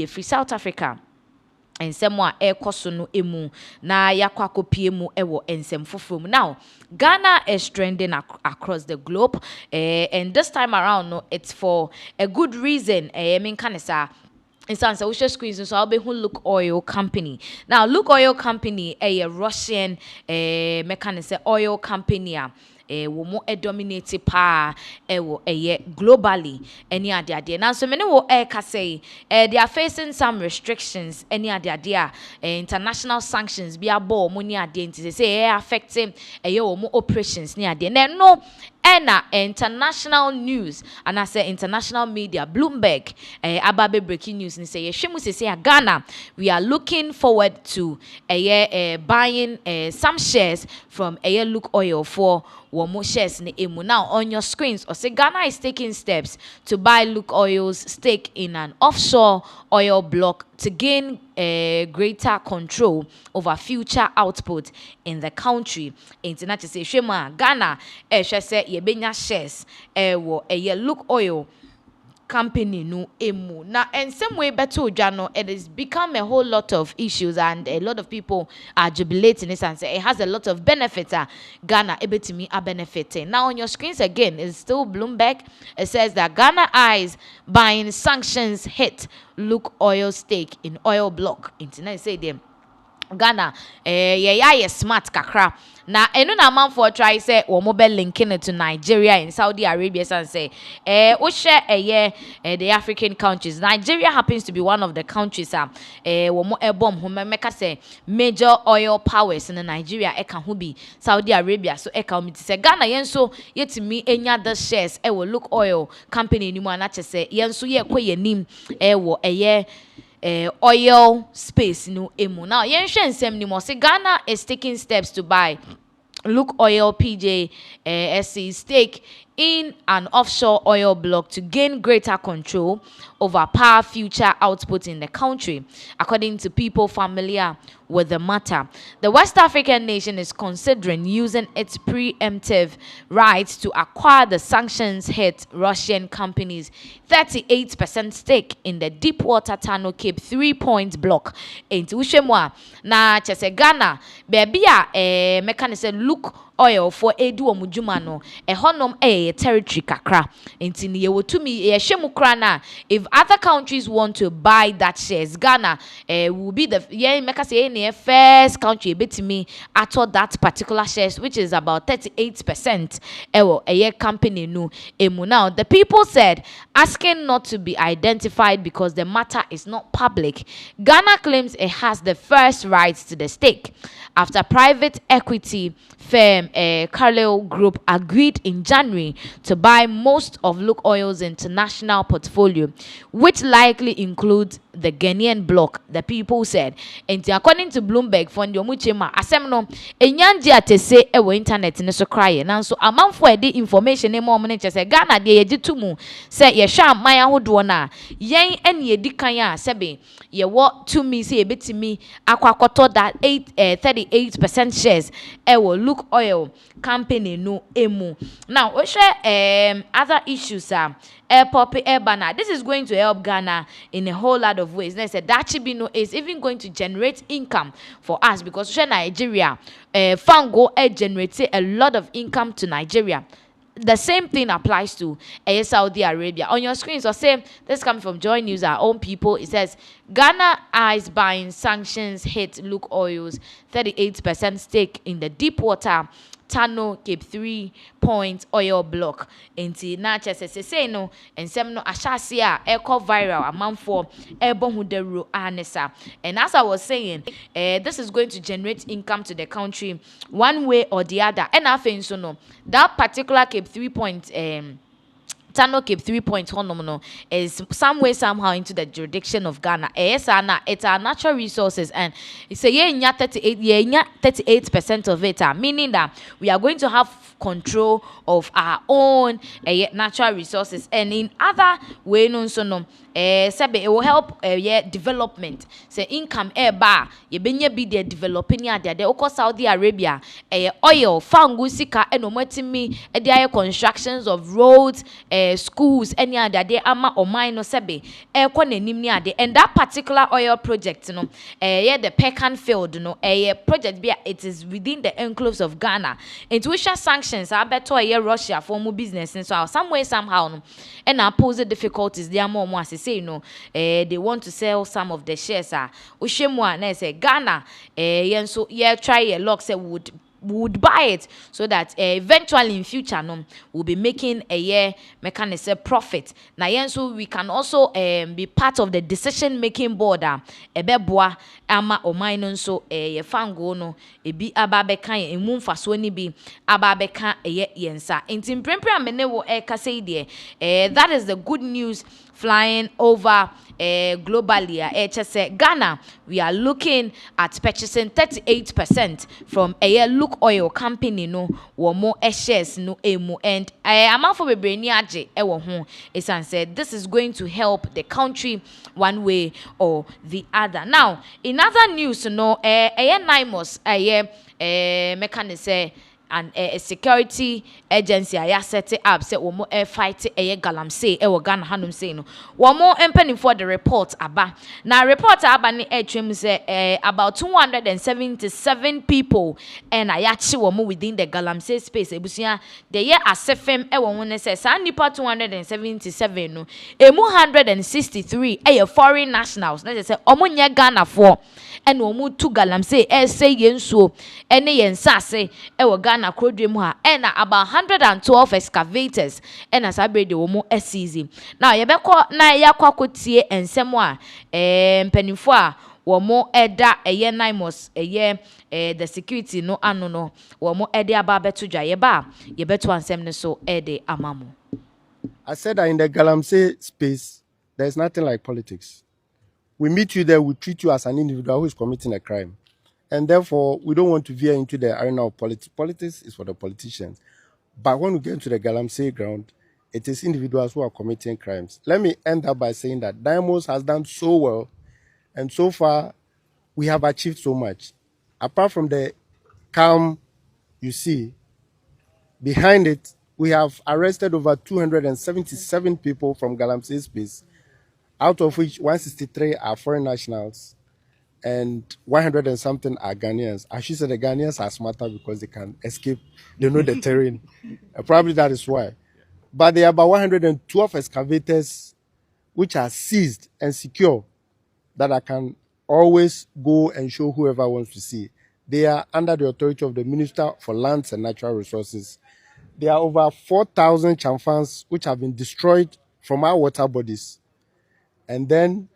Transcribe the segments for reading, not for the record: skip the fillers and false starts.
free South Africa. And someone kosono emu na yakwa kopie mu ewo ensem foforo mu. Now Ghana is trending across the globe, and this time around no, it's for a good reason. I mean kanisa instance we share screens so I'll be who Lukoil company. Now Lukoil company a Russian mechanism oil company wo mo dominate pa wo globally any ade now so many wo ka say they are facing some restrictions any ade international sanctions be abo mo ni ade nti say affecting wo mo operations ni ade no international news and I say international media Bloomberg ababe breaking news ni say yehwemu say Ghana we are looking forward to buying some shares from Lukoil for womo shares ni emu. Now on your screens or say Ghana is taking steps to buy Lukoil's stake in an offshore oil block to gain greater control over future output in the country. International say shema Ghana say yebenya shares wo Lukoil company no emu. Now in some way better jano it has become a whole lot of issues and a lot of people are jubilating this and say it has a lot of benefits. Ghana ebetimi are benefiting. Now on your screens again it's still Bloomberg. It says that Ghana eyes buying sanctions hit Lukoil stake in oil block. Internet say them Ghana smart kakra. Na eno na man for try say wo mobile linking it to Nigeria and Saudi Arabia and say we share the African countries. Nigeria happens to be one of the countries wo mo bomb who make say major oil powers in Nigeria e kan hu bi Saudi Arabia so e kan mi say Ghana yen so yetimi enya the shares wo Lukoil company ni mu anache say yen so ye kɔ yenim wo oil space no emu. Now yen hwe nsem ni mo say Ghana is taking steps to buy Lukoil PJSC stake in an offshore oil block to gain greater control over power future output in the country, according to people familiar with the matter. The West African nation is considering using its preemptive rights to acquire the sanctions-hit Russian company's 38% stake in the Deepwater Tano Cape 3 Point block. Into Ushemwa na chese Ghana, baby mechanism Lukoil for edu omujuma no honom territory kakra intini ye wotumi ye hwemu krana. If other countries want to buy that shares, Ghana will be the make us say first country betimi atto that particular shares, which is about 38% a company no emu. Now the people said asking not to be identified because the matter is not public. Ghana claims it has the first rights to the stake after private equity firm Carlyle Group agreed in January to buy most of Lukoil's international portfolio, which likely includes the Ghanaian block, the people said. And according to Bloomberg, for the Omuchema, asemno enyanji atese ewo internet ne so cry. Now so amanfo edi information e mo mene say Ghana de yegitumu say ye hwa aman ahodo na yen ene edi kan ya sebe ye wo to me say ebetimi akwakoto that 38% shares ewo Lukoil company no emu. Now we share other issues banner. This is going to help Ghana in a whole lot of ways. They said that Chibino is even going to generate income for us because Nigeria Fango generates a lot of income to Nigeria. The same thing applies to Saudi Arabia. On your screens, or say this coming from Joy News, our own people. It says Ghana eyes buying sanctions hit Lukoil's 38% stake in the Deepwater Tano Cape 3 Point oil block. Enti na chese say no ensem no ahyase a echo viral amanfo ebo hu deru anesa. And as I was saying, this is going to generate income to the country one way or the other. And after so no that particular Cape 3 Point Tano Cape 3 Point no is some way somehow into the jurisdiction of Ghana. It's our natural resources, and it's a 38% of it, meaning that we are going to have control of our own natural resources. And in other way, no, so no, sebe it will help development. Say income ba ye benye be the developing ade de oko Saudi Arabia oil fangu sika enomatimi e dey constructions of roads, schools, any other de ama or mine no sebe kwa nanim ni ade. And that particular oil project no the Pecan field no project be it is within the enclaves of Ghana. Intuition sanctions are better Russia for more business, and so some way somehow no and pose difficulties there more as say they want to sell some of the shares ushemwa na say Ghana so try a lock say would buy it so that eventually in future no we'll be making a year mechanism profit na so we can also be part of the decision making board ebeboa ama oman so ye fango no ebi ababeka emu mfaso ni bi ababeka yensa enti mprempre amene wo say there that is the good news flying over globally. Say Ghana, we are looking at purchasing 38% from a Lukoil company no more shares no emu and amount for bebreni aje ewo ho is and said this is going to help the country one way or the other. Now in other news no NIMOS mechanism and a security agency I set it up say one more fight galamsey Ghana hanum say no one more empany for the report aba now report aba ni say about 277 people and I actually one more within the galamsey space ebusia the year asefem one say san nipa 277 no 163 foreign nationals na say omunya Ghana for and omu to galamsey say yensuo ene yensase Ghana and about 112 excavators and as I break the woman season. Now yebeko na yakwa kotie ensemo penifo womo eda NIMOS the security no anono womo ede aba beto dwa yebeto ansem ne so ede amamo. I said that in the galamsey space there's nothing like politics. We meet you there, we treat you as an individual who is committing a crime. And therefore, we don't want to veer into the arena of politics. Politics is for the politicians. But when we get to the galamsey ground, it is individuals who are committing crimes. Let me end up by saying that NIMOS has done so well, and so far, we have achieved so much. Apart from the calm you see, behind it, we have arrested over 277 people from galamsey space, out of which 163 are foreign nationals, and 100 and something are Ghanaians. I should say the Ghanaians are smarter because they can escape. They know the terrain. Probably that is why. But there are about 112 excavators which are seized and secure that I can always go and show whoever wants to see. They are under the authority of the Minister for Lands and Natural Resources. There are over 4,000 chamfans which have been destroyed from our water bodies. And then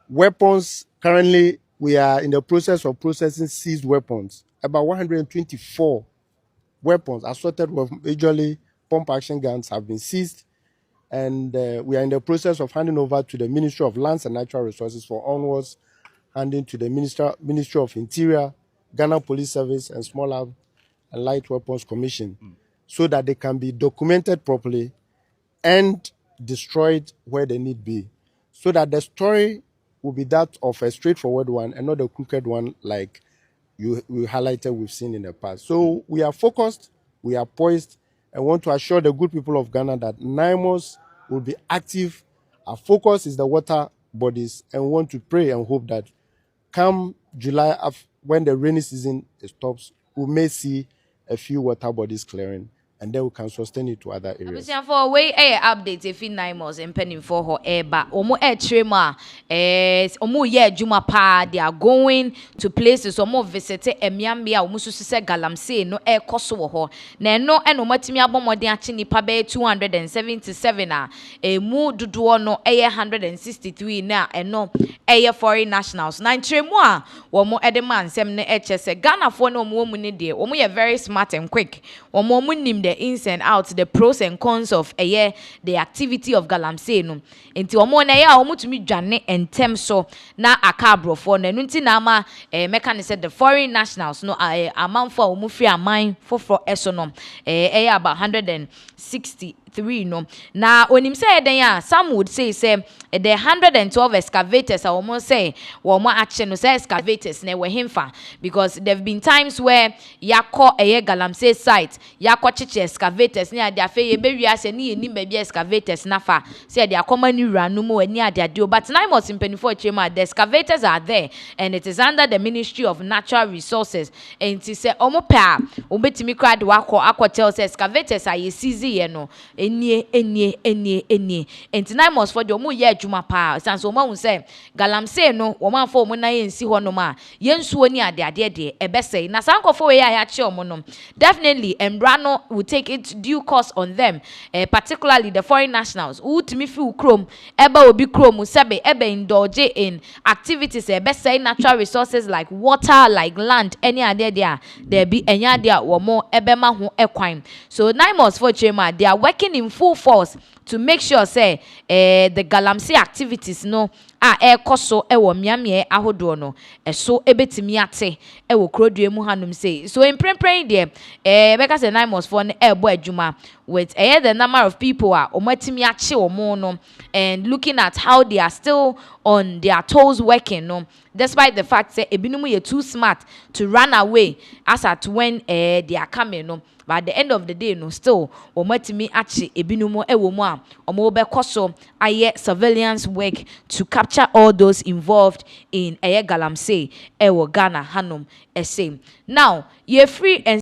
weapons, currently we are in the process of processing seized weapons. About 124 weapons, assorted with majorly pump action guns, have been seized. And we are in the process of handing over to the Ministry of Lands and Natural Resources for onwards, handing to the Ministry of Interior, Ghana Police Service, and Small Arms and Light Weapons Commission, so that they can be documented properly and destroyed where they need be, so that the story will be that of a straightforward one and not a crooked one like you highlighted we've seen in the past. So we are focused, we are poised, and want to assure the good people of Ghana that NIMOS will be active. Our focus is the water bodies, and we want to pray and hope that come July, when the rainy season stops, we may see a few water bodies clearing, and then we can sustain it to other areas. For way update if in 9 months and penning for her but omo trema omo ye juma pa they are going to places omo visit emiambia omo so se galamsey no koso wo ho na no eno matimi abomode achi nipa be 277 mu dodo no 163 na eno foreign nationals na tremu a omo edema nsem ne se Ghana for no omo mu ne de omo ye very smart and quick omo mu nim the ins and outs, the pros and cons of the activity of galamsey no. Enti omo na ya omo tumi dwane entem so na akabro for na nunti na ama meka said the foreign nationals no amount for omo free aman for eso no about 163 3 no na onim say eden a some would say the 112 excavators almost say womo ache no say excavators na we himfa because there've been times where yakọ galamsey site yakọ chiche excavators ni ade afa ye bewi ase ni enim ba bi excavators nafa say de akoma ni wura no mu ani ade ade but now must in 24 chema the excavators are there and it is under the Ministry of Natural Resources and it say omo pa obetimi kra de akọ tell say excavators are seize ye no enie and now must for the omo ye adwuma pa san so omo say galamsey no omo afọ omo na ye nsi ho no ma ye nsuo ni ade de ebesey na sankofo we ya che omo no definitely embrano will take it due course on them particularly the foreign nationals who timi fi ukrom eba obi krom sebe ebe indulge in activities ebesey natural resources like water like land any ade there be enya there womo ebe ma ho ekwan so 9 months for chema they are working in full force to make sure say the galamsey activities no ekoso ewo miamie ahodo no eso ebetimi ate ewo krodue mu hanum say so in prempren there because the 9 months for ebo adwuma with the number of people omatimi ache omo no and looking at how they are still on their toes working no despite the fact say ebinumu ye too smart to run away as at when they are coming no but at the end of the day no still omatimi ache ebinumu ewo mu a omo be koso aye surveillance work to capture all those involved in galamsey ewo Ghana hanum essay now ye free and